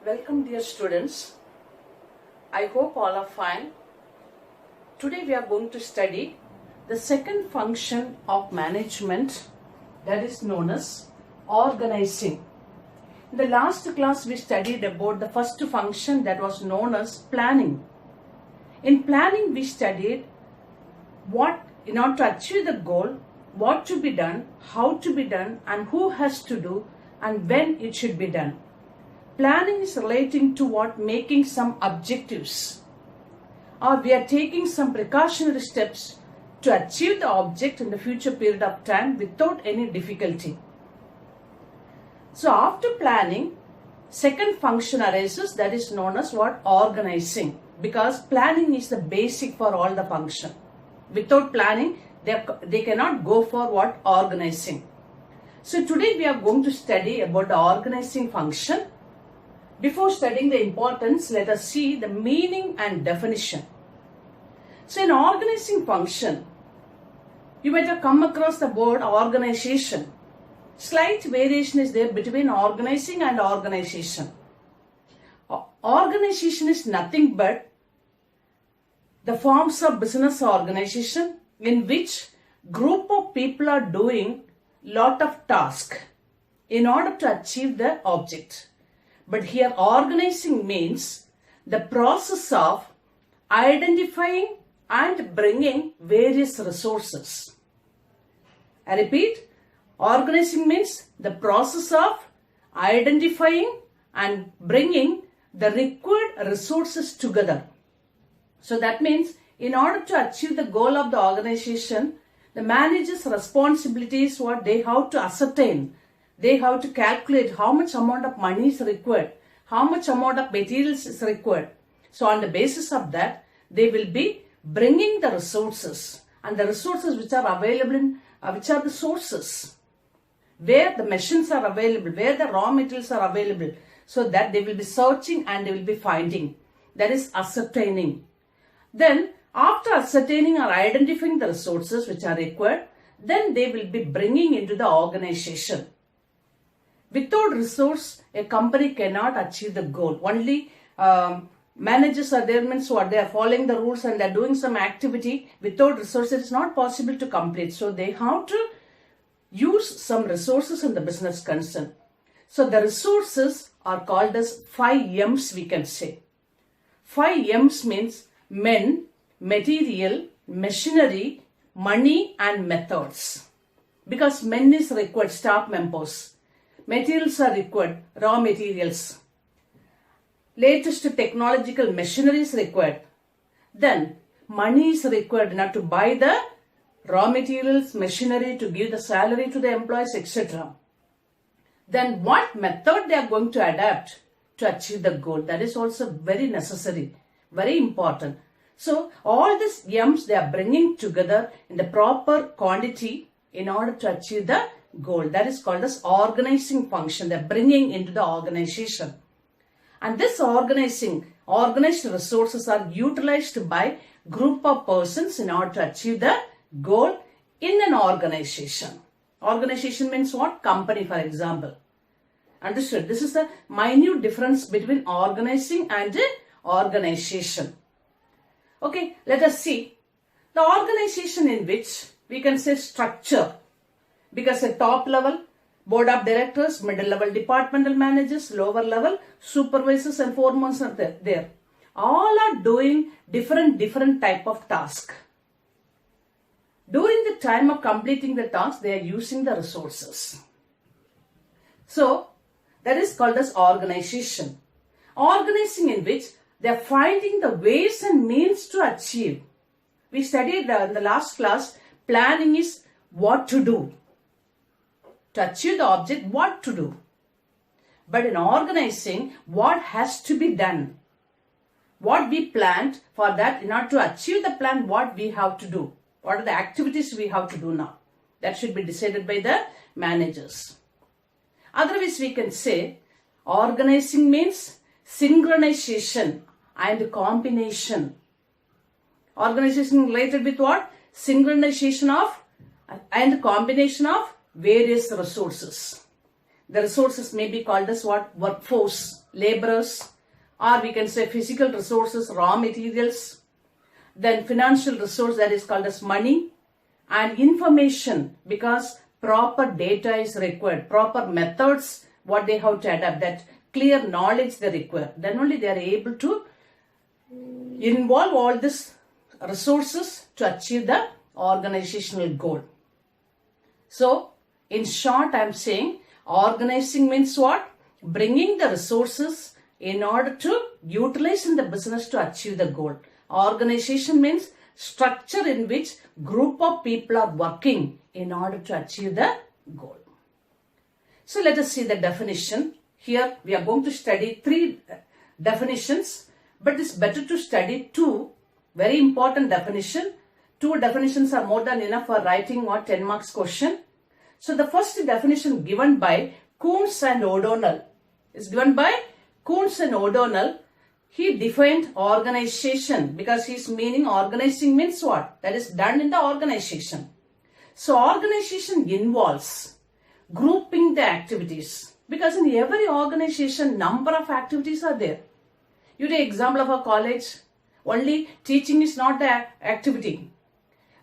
Welcome dear students. I hope all are fine. Today we are going to study the second function of management, that is known as organizing. In the last class we studied about the first function, that was known as planning. In planning we studied what, in order to achieve the goal, what to be done, how to be done, and who has to do and when it should be done. Planning is relating to what? Making some objectives, or we are taking some precautionary steps to achieve the object in the future period of time without any difficulty. So after planning, second function arises, that is known as what? Organizing. Because planning is the basic for all the function. Without planning, they cannot go for what? Organizing. So today we are going to study about the organizing function. Before studying the importance, let us see the meaning and definition. So in organizing function, you might have come across the word organization. Slight variation is there between organizing and organization. Organization is nothing but the forms of business organization in which group of people are doing lot of tasks in order to achieve the object. But here organizing means the process of identifying and bringing various resources. I repeat, organizing means the process of identifying and bringing the required resources together. So that means in order to achieve the goal of the organization, the manager's responsibility is what? They have to ascertain. They have to calculate how much amount of money is required, how much amount of materials is required. So on the basis of that, they will be bringing the resources, and the resources which are available, which are the sources, where the machines are available, where the raw materials are available, so that they will be searching and they will be finding. That is ascertaining. Then after ascertaining or identifying the resources which are required, then they will be bringing into the organization. Without resource, a company cannot achieve the goal. Only managers are there, means what? They are following the rules and they are doing some activity. Without resources, it is not possible to complete. So they have to use some resources in the business concern. So the resources are called as 5 M's, we can say. 5 M's means men, material, machinery, money and methods. Because men is required, staff members. Materials are required, raw materials. Latest technological machinery is required. Then money is required enough to buy the raw materials, machinery, to give the salary to the employees, etc. Then what method they are going to adapt to achieve the goal, that is also very necessary, very important. So all these M's they are bringing together in the proper quantity in order to achieve the goal. That is called as organizing function. They are bringing into the organization. And this organized resources are utilized by group of persons in order to achieve the goal in an organization. Organization means what? Company, for example. Understood? This is the minute difference between organizing and organization. Okay, let us see the organization in which we can say structure, because at top level, board of directors, middle level departmental managers, lower level supervisors and foremen are there. All are doing different type of task. During the time of completing the task, they are using the resources. So that is called as organization. Organizing in which they are finding the ways and means to achieve. We studied in the last class, planning is what to do. To achieve the object, what to do. But in organizing, what has to be done. What we planned, for that, in order to achieve the plan, what we have to do. What are the activities we have to do now. That should be decided by the managers. Otherwise, we can say, organizing means synchronization and combination. Organization related with what? Synchronization of and combination of various resources. The resources may be called as what? Workforce, laborers, or we can say physical resources, raw materials. Then financial resource, that is called as money, and information, because proper data is required, proper methods what they have to adapt, that clear knowledge they require. Then only they are able to involve all these resources to achieve the organizational goal. So, in short, I am saying organizing means what? Bringing the resources in order to utilize in the business to achieve the goal. Organization means structure in which group of people are working in order to achieve the goal. So let us see the definition. Here we are going to study 3 definitions, but it's better to study 2 very important definition. 2 definitions are more than enough for writing what 10 marks question. So the first definition given by Coons and O'Donnell is given by Coons and O'Donnell. He defined organization because his meaning organizing means what? That is done in the organization. So organization involves grouping the activities, because in every organization number of activities are there. You take example of a college, only teaching is not the activity.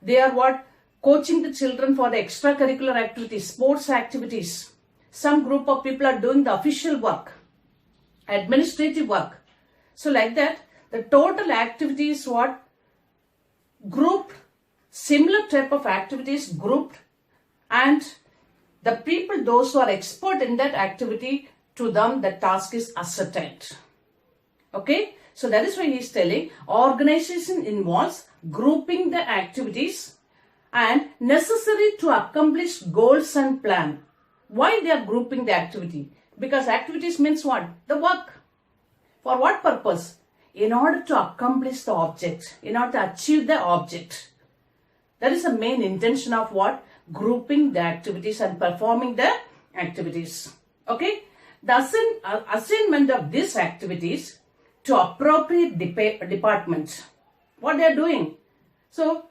They are what? Coaching the children for the extracurricular activities, sports activities. Some group of people are doing the official work, administrative work. So like that, the total activity is what? Grouped, similar type of activities grouped, and the people, those who are expert in that activity, to them the task is ascertained. Okay, so that is why he is telling organization involves grouping the activities and necessary to accomplish goals and plan. Why they are grouping the activity? Because activities means what? The work. For what purpose? In order to accomplish the object, in order to achieve the object. That is the main intention of what? Grouping the activities and performing the activities. Okay? The assignment of these activities to appropriate departments. What they are doing? So,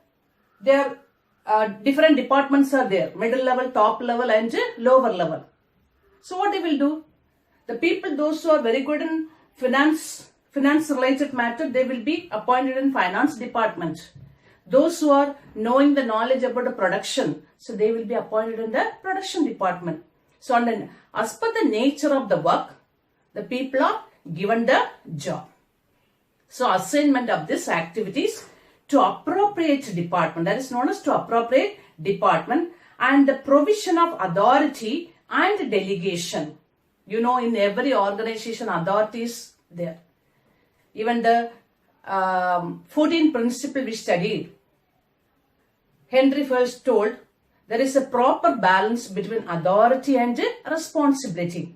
there are different departments are there. Middle level, top level and lower level. So, what they will do? The people, those who are very good in finance related matter, they will be appointed in finance department. Those who are knowing the knowledge about the production, so they will be appointed in the production department. So as per the nature of the work, the people are given the job. So assignment of these activities to appropriate department, that is known as to appropriate department, and the provision of authority and delegation. You know, in every organization, authority is there. Even the 14th principle we studied, Henry first told there is a proper balance between authority and responsibility.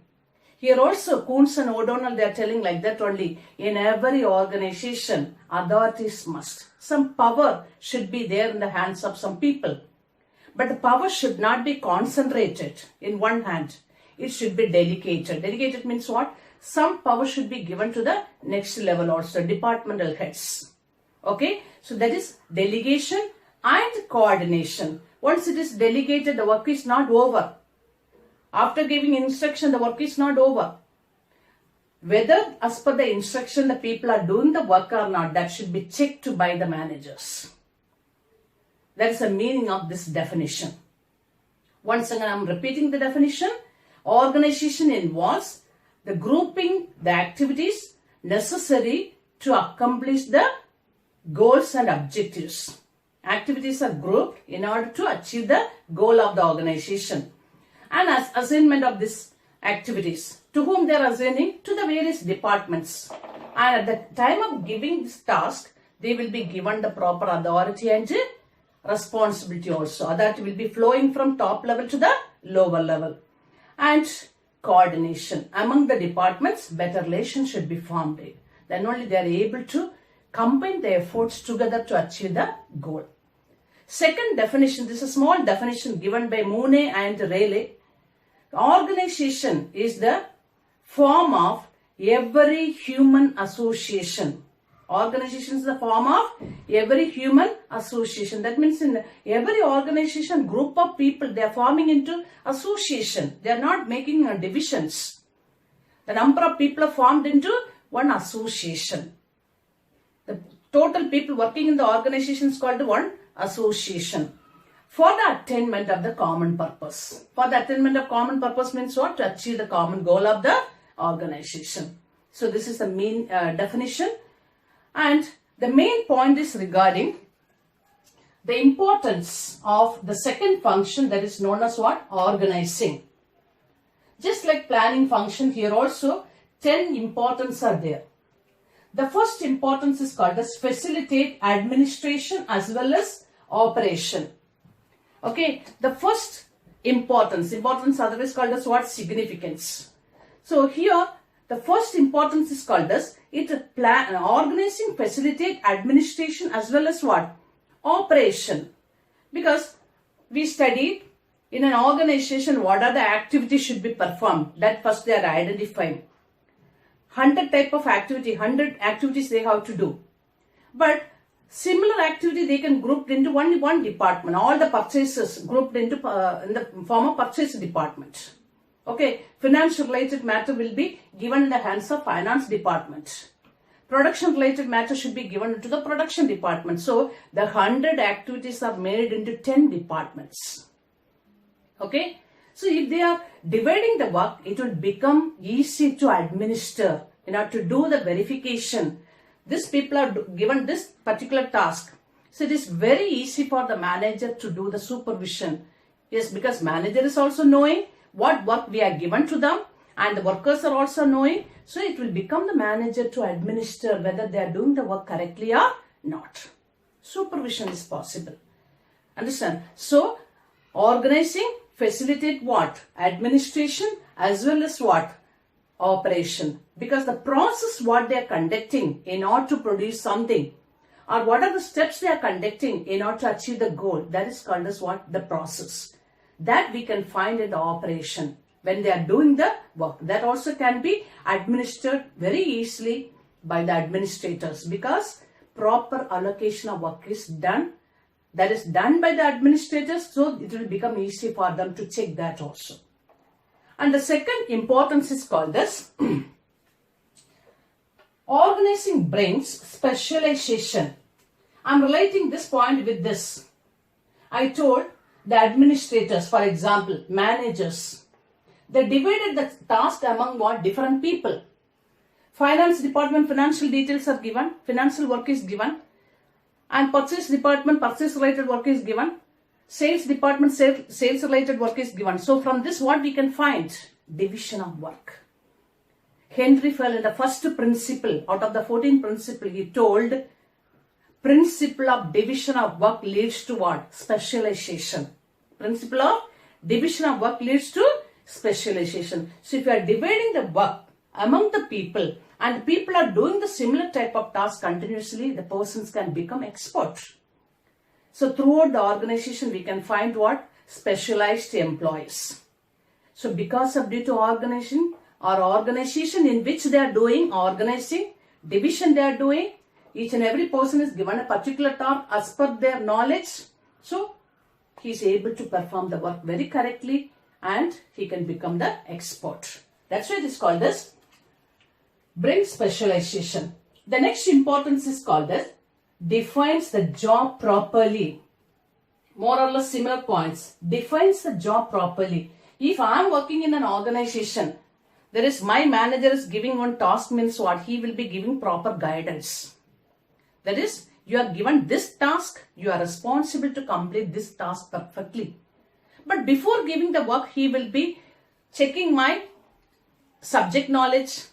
Here also, Coons and O'Donnell, they are telling like that only. In every organization, authorities must. Some power should be there in the hands of some people. But the power should not be concentrated in one hand. It should be delegated. Delegated means what? Some power should be given to the next level also, departmental heads. Okay, so that is delegation and coordination. Once it is delegated, the work is not over. After giving instruction, the work is not over. Whether as per the instruction the people are doing the work or not, that should be checked by the managers. That is the meaning of this definition. Once again, I am repeating the definition. Organization involves the grouping the activities necessary to accomplish the goals and objectives. Activities are grouped in order to achieve the goal of the organization. And as assignment of these activities, to whom they are assigning? To the various departments. And at the time of giving this task, they will be given the proper authority and responsibility also. That will be flowing from top level to the lower level. And coordination. Among the departments, better relations should be formed. Then only they are able to combine their efforts together to achieve the goal. Second definition, this is a small definition given by Mooney and Rayleigh. Organization is the form of every human association Organization is the form of every human association. That means in every organization, group of people, they are forming into association. They are not making divisions. The number of people are formed into one association. The total people working in the organization is called one association. For the attainment of the common purpose. For the attainment of common purpose means what? To achieve the common goal of the organization. So this is the main definition. And the main point is regarding the importance of the second function, that is known as what? Organizing. Just like planning function, here also 10 importance are there. The first importance is called as facilitate administration as well as operation. Okay, the first importance otherwise called as what? Significance. So here the first importance is called as organizing, facilitate, administration as well as what? Operation. Because we studied in an organization what are the activities should be performed. That first they are identifying. 100 type of activity, 100 activities they have to do. But similar activity they can group into one department. All the purchases grouped into in the form of purchase department. Okay, finance related matter will be given in the hands of finance department. Production related matter should be given to the production department. So the 100 activities are made into 10 departments. Okay, so if they are dividing the work, it will become easy to administer. In order to do the verification, these people are given this particular task. So it is very easy for the manager to do the supervision. Yes, because manager is also knowing what work we are given to them and the workers are also knowing. So it will become the manager to administer whether they are doing the work correctly or not. Supervision is possible. Understand? So organizing, facilitate what? Administration as well as what? Operation. Because the process what they are conducting in order to produce something, or what are the steps they are conducting in order to achieve the goal, that is called as what? The process. That we can find in the operation when they are doing the work. That also can be administered very easily by the administrators because proper allocation of work is done. That is done by the administrators, so it will become easy for them to check that also. And the second importance is called this organizing brings specialization. I am relating this point with this. I told the administrators, for example, managers, they divided the task among what? Different people. Finance department, financial details are given, financial work is given, and purchase department, purchase related work is given, sales department, sales related work is given. So from this what we can find? Division of work. Henry fell in the first principle, out of the 14 principles, he told principle of division of work leads to what? Specialization. Principle of division of work leads to specialization. So if you are dividing the work among the people and people are doing the similar type of task continuously, the persons can become expert. So throughout the organization we can find what? Specialized employees. So because of due to organization or organization in which they are doing organizing, division they are doing, each and every person is given a particular task as per their knowledge. So he is able to perform the work very correctly and he can become the expert. That's why it is called as bring specialization. The next importance is called as defines the job properly. More or less similar points. Defines the job properly. If I am working in an organization, there is my manager is giving one task means what? He will be giving proper guidance. That is, you are given this task, you are responsible to complete this task perfectly. But before giving the work, he will be checking my subject knowledge.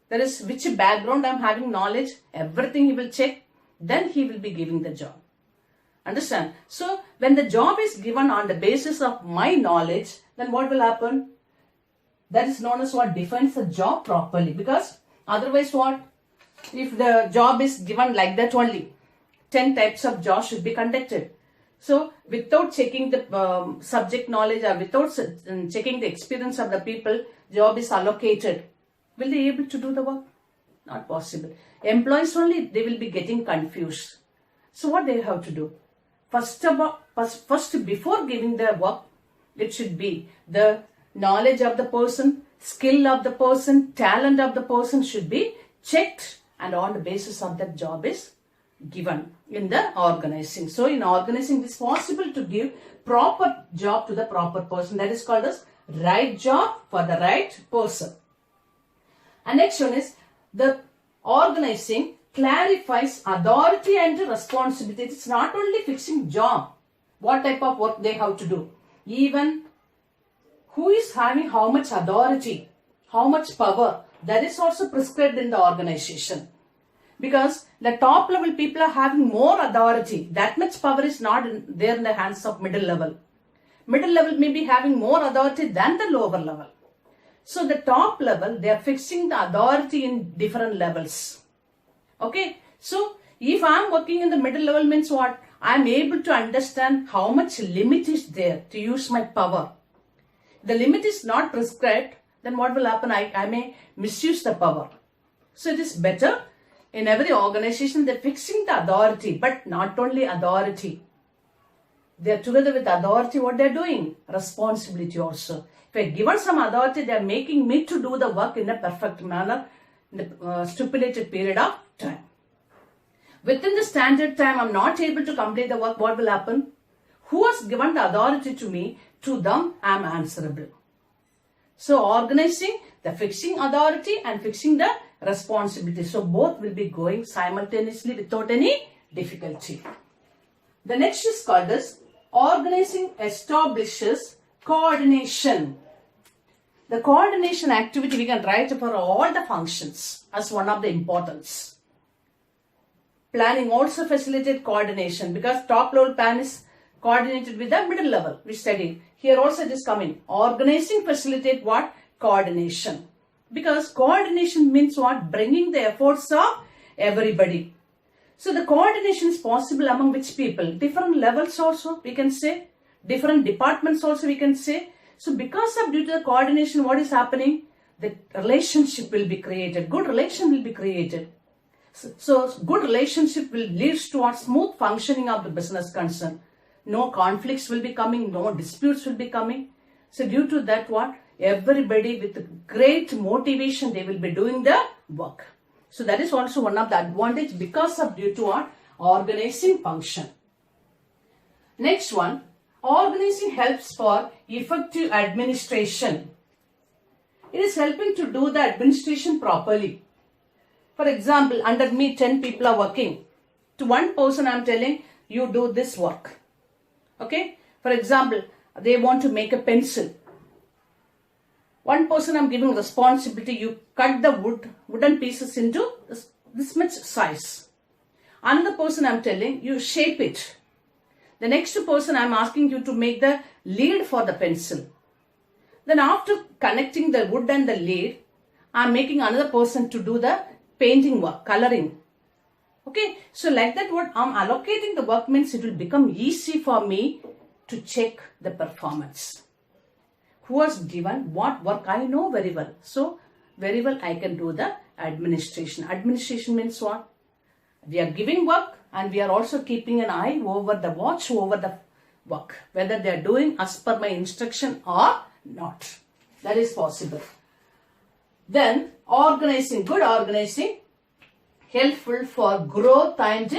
That is, which background I am having knowledge, everything he will check. Then he will be giving the job. Understand? So, when the job is given on the basis of my knowledge, then what will happen? That is known as what? Defines the job properly. Because otherwise what? If the job is given like that only, 10 types of jobs should be conducted. So, without checking the subject knowledge or without checking the experience of the people, job is allocated. Will they be able to do the work? Not possible. Employees only, they will be getting confused. So what they have to do? First, before giving their work, it should be the knowledge of the person, skill of the person, talent of the person should be checked, and on the basis of that job is given in the organizing. So in organizing, it is possible to give proper job to the proper person. That is called as right job for the right person. And next one is the organizing clarifies authority and responsibility. It's not only fixing job, what type of work they have to do. Even who is having how much authority, how much power, that is also prescribed in the organization. Because the top level people are having more authority. That much power is not there in the hands of middle level. Middle level may be having more authority than the lower level. So the top level, they are fixing the authority in different levels. Okay. So if I am working in the middle level means what? I am able to understand how much limit is there to use my power. The limit is not prescribed, then what will happen? I may misuse the power. So it is better in every organization they are fixing the authority, but not only authority. They are together with authority, what they are doing? Responsibility also. If I given some authority, they are making me to do the work in a perfect manner in the stipulated period of time. Within the standard time, I am not able to complete the work, what will happen? Who has given the authority to me? To them, I am answerable. So organizing, the fixing authority and fixing the responsibility. So both will be going simultaneously without any difficulty. The next is called as organizing establishes coordination. The coordination activity we can write for all the functions as one of the importance. Planning also facilitates coordination because top level plan is coordinated with the middle level we studied. Here also it is coming. Organizing facilitate what? Coordination. Because coordination means what? Bringing the efforts of everybody. So the coordination is possible among which people? Different levels also we can say. Different departments also we can say. So because of due to the coordination, what is happening? The relationship will be created. Good relation will be created. So good relationship will lead to a smooth functioning of the business concern. No conflicts will be coming, no disputes will be coming. So due to that what? Everybody with great motivation, they will be doing the work. So that is also one of the advantage because of due to what? Organizing function. Next one, organizing helps for effective administration. It is helping to do the administration properly. For example, under me 10 people are working. To one person I am telling, you do this work. Okay. For example, they want to make a pencil. One person I am giving responsibility, you cut the wooden pieces into this much size. Another person I am telling, you shape it. The next person I am asking you to make the lead for the pencil. Then after connecting the wood and the lead, I am making another person to do the painting work, coloring. Okay, so like that what I am allocating the work means it will become easy for me to check the performance. Who has given what work I know very well. So very well I can do the administration. Administration means what? We are giving work and we are also keeping an eye over the watch over the work. Whether they are doing as per my instruction or not. That is possible. Then organizing, good organizing, helpful for growth and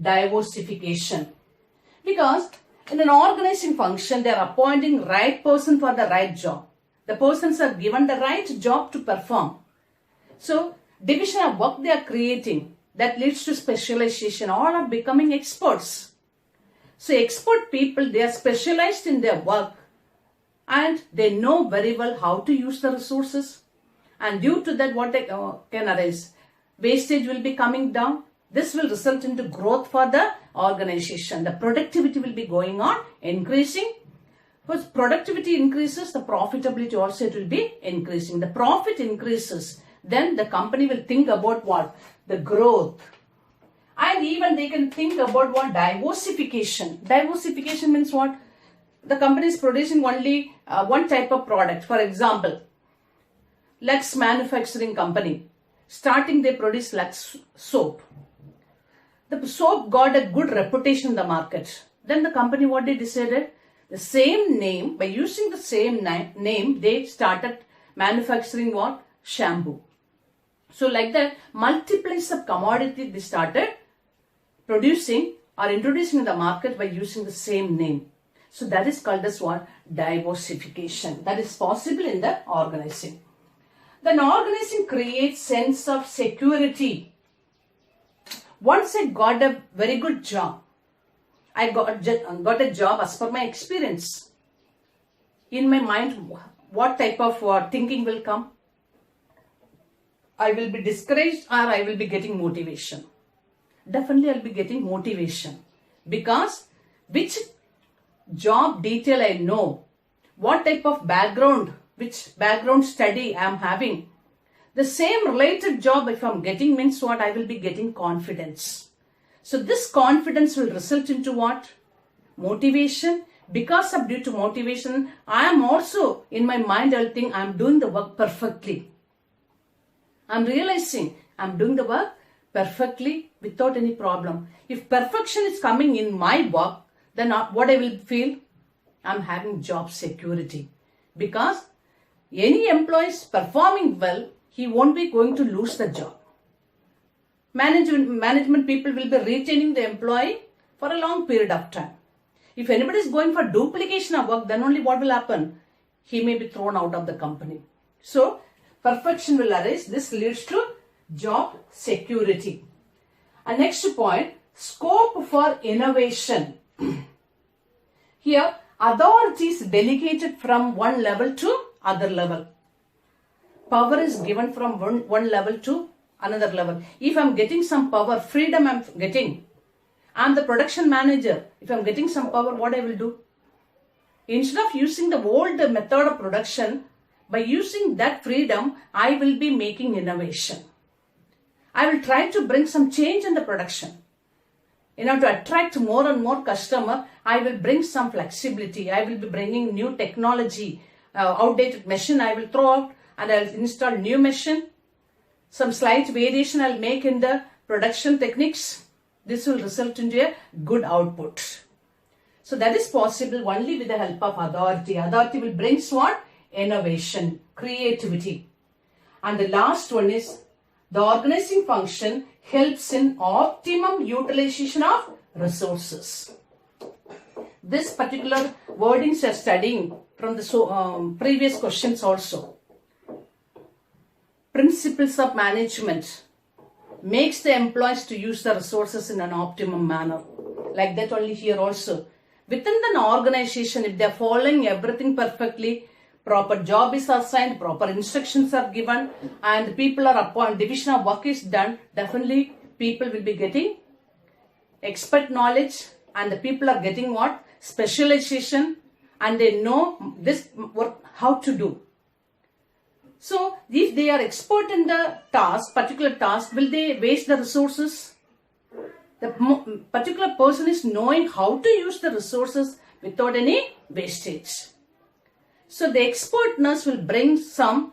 diversification. Because in an organizing function, they are appointing right person for the right job. The persons are given the right job to perform. So division of work they are creating that leads to specialization. All are becoming experts. So expert people, they are specialized in their work and they know very well how to use the resources. And due to that, what they can arise? Wastage will be coming down. This will result into growth for the organization. The productivity will be going on, increasing. Because productivity increases, the profitability also it will be increasing. The profit increases, then the company will think about what? The growth. And even they can think about what? Diversification. Diversification means what? The company is producing only one type of product. For example, Lex Manufacturing Company. Starting they produce like soap. The soap got a good reputation in the market. Then the company, what they decided? The same name, by using the same name, they started manufacturing what? Shampoo. So like that, multiples of commodity they started producing or introducing in the market by using the same name. So that is called as what? Diversification. That is possible in the organizing. Then organizing creates sense of security. Once I got a very good job, I got a job as per my experience. In my mind, what type of thinking will come? I will be discouraged or I will be getting motivation. Definitely I will be getting motivation. Because which job detail I know, what type of background, which background study I am having, the same related job if I am getting means what? I will be getting confidence. So this confidence will result into what? Motivation. Because of due to motivation, I am also in my mind I will think I am doing the work perfectly. I am realizing I am doing the work perfectly without any problem. If perfection is coming in my work, then what I will feel? I am having job security. Because any employee is performing well, he won't be going to lose the job. Management people will be retaining the employee for a long period of time. If anybody is going for duplication of work, then only what will happen? He may be thrown out of the company. So, perfection will arise. This leads to job security. And next point, scope for innovation. Here, authority is delegated from one level to other level. Power is given from one level to another level. If I am getting some power, freedom I am getting. I am the production manager. If I am getting some power, what I will do? Instead of using the old method of production, by using that freedom, I will be making innovation. I will try to bring some change in the production. In order to attract more and more customer, I will bring some flexibility. I will be bringing new technology. Outdated machine I will throw out and I will install new machine. Some slight variation I will make in the production techniques. This will result into a good output. So that is possible only with the help of authority. Authority will bring what? Innovation, creativity. And the last one is the organizing function helps in optimum utilization of resources. This particular wordings are studying from the previous questions also. Principles of management makes the employees to use the resources in an optimum manner. Like that only here also. Within an organization, if they are following everything perfectly, proper job is assigned, proper instructions are given, and people are appointed, division of work is done, definitely people will be getting expert knowledge and the people are getting what? Specialization, and they know this work how to do. So, if they are expert in the task, particular task, will they waste the resources? The particular person is knowing how to use the resources without any wastage. So, the expertness will bring some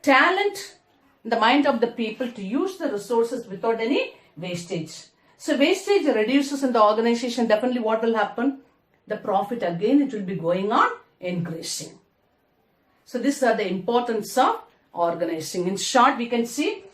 talent in the mind of the people to use the resources without any wastage. So, wastage reduces in the organization. Definitely what will happen? The profit again, it will be going on increasing. So, these are the importance of organizing. In short, we can see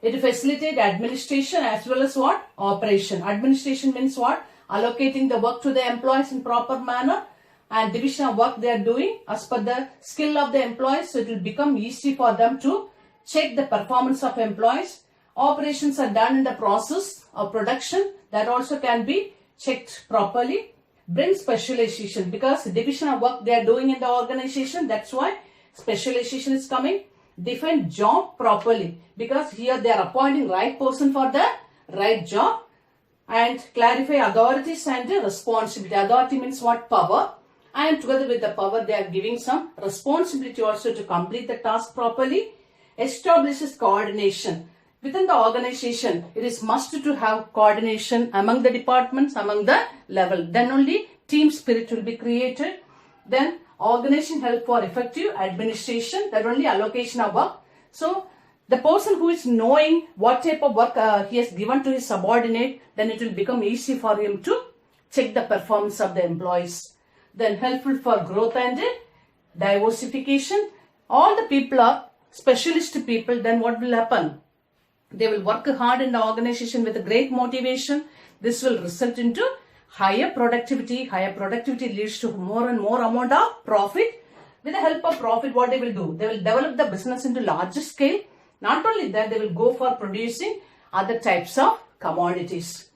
it facilitates administration as well as what? Operation. Administration means what? Allocating the work to the employees in proper manner and division of work they are doing as per the skill of the employees. So, it will become easy for them to check the performance of employees. Operations are done in the process of production. That also can be checked properly. Bring specialization because division of work they are doing in the organization. That's why specialization is coming. Define job properly because here they are appointing right person for the right job. And clarify authorities and responsibility. Authority means what? Power. And together with the power they are giving some responsibility also to complete the task properly. Establishes coordination. Within the organization, it is must to have coordination among the departments, among the level. Then only team spirit will be created. Then organization help for effective administration. That only allocation of work. So, The person who is knowing what type of work he has given to his subordinate, then it will become easy for him to check the performance of the employees. Then helpful for growth and diversification. All the people are specialist people, then what will happen? They will work hard in the organization with great motivation. This will result into higher productivity. Higher productivity leads to more and more amount of profit. With the help of profit, what they will do? They will develop the business into larger scale. Not only that, they will go for producing other types of commodities.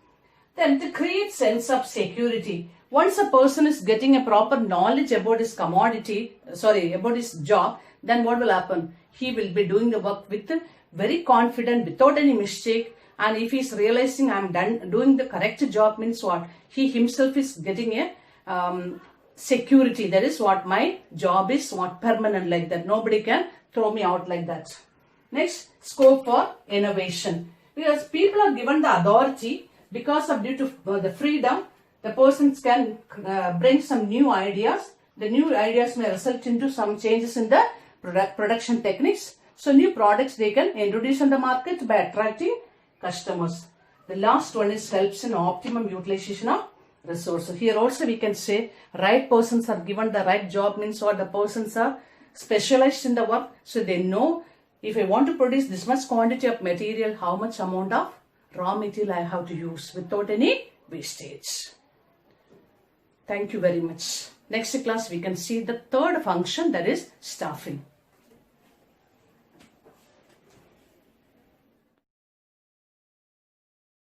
Then to create sense of security. Once a person is getting a proper knowledge about his about his job, then what will happen? He will be doing the work with very confident, without any mistake. And if he is realizing I am doing the correct job, means what? He himself is getting a security. That is what my job is, what permanent like that. Nobody can throw me out like that. Next, scope for innovation. Because people are given the authority, because of due to the freedom, the persons can bring some new ideas. The new ideas may result into some changes in the production techniques. So new products they can introduce on the market by attracting customers. The last one is helps in optimum utilization of resources. Here also we can say right persons are given the right job, means what? The persons are specialized in the work, so they know if I want to produce this much quantity of material, how much amount of raw material I have to use without any wastage. Thank you very much. Next class we can see the third function, that is staffing.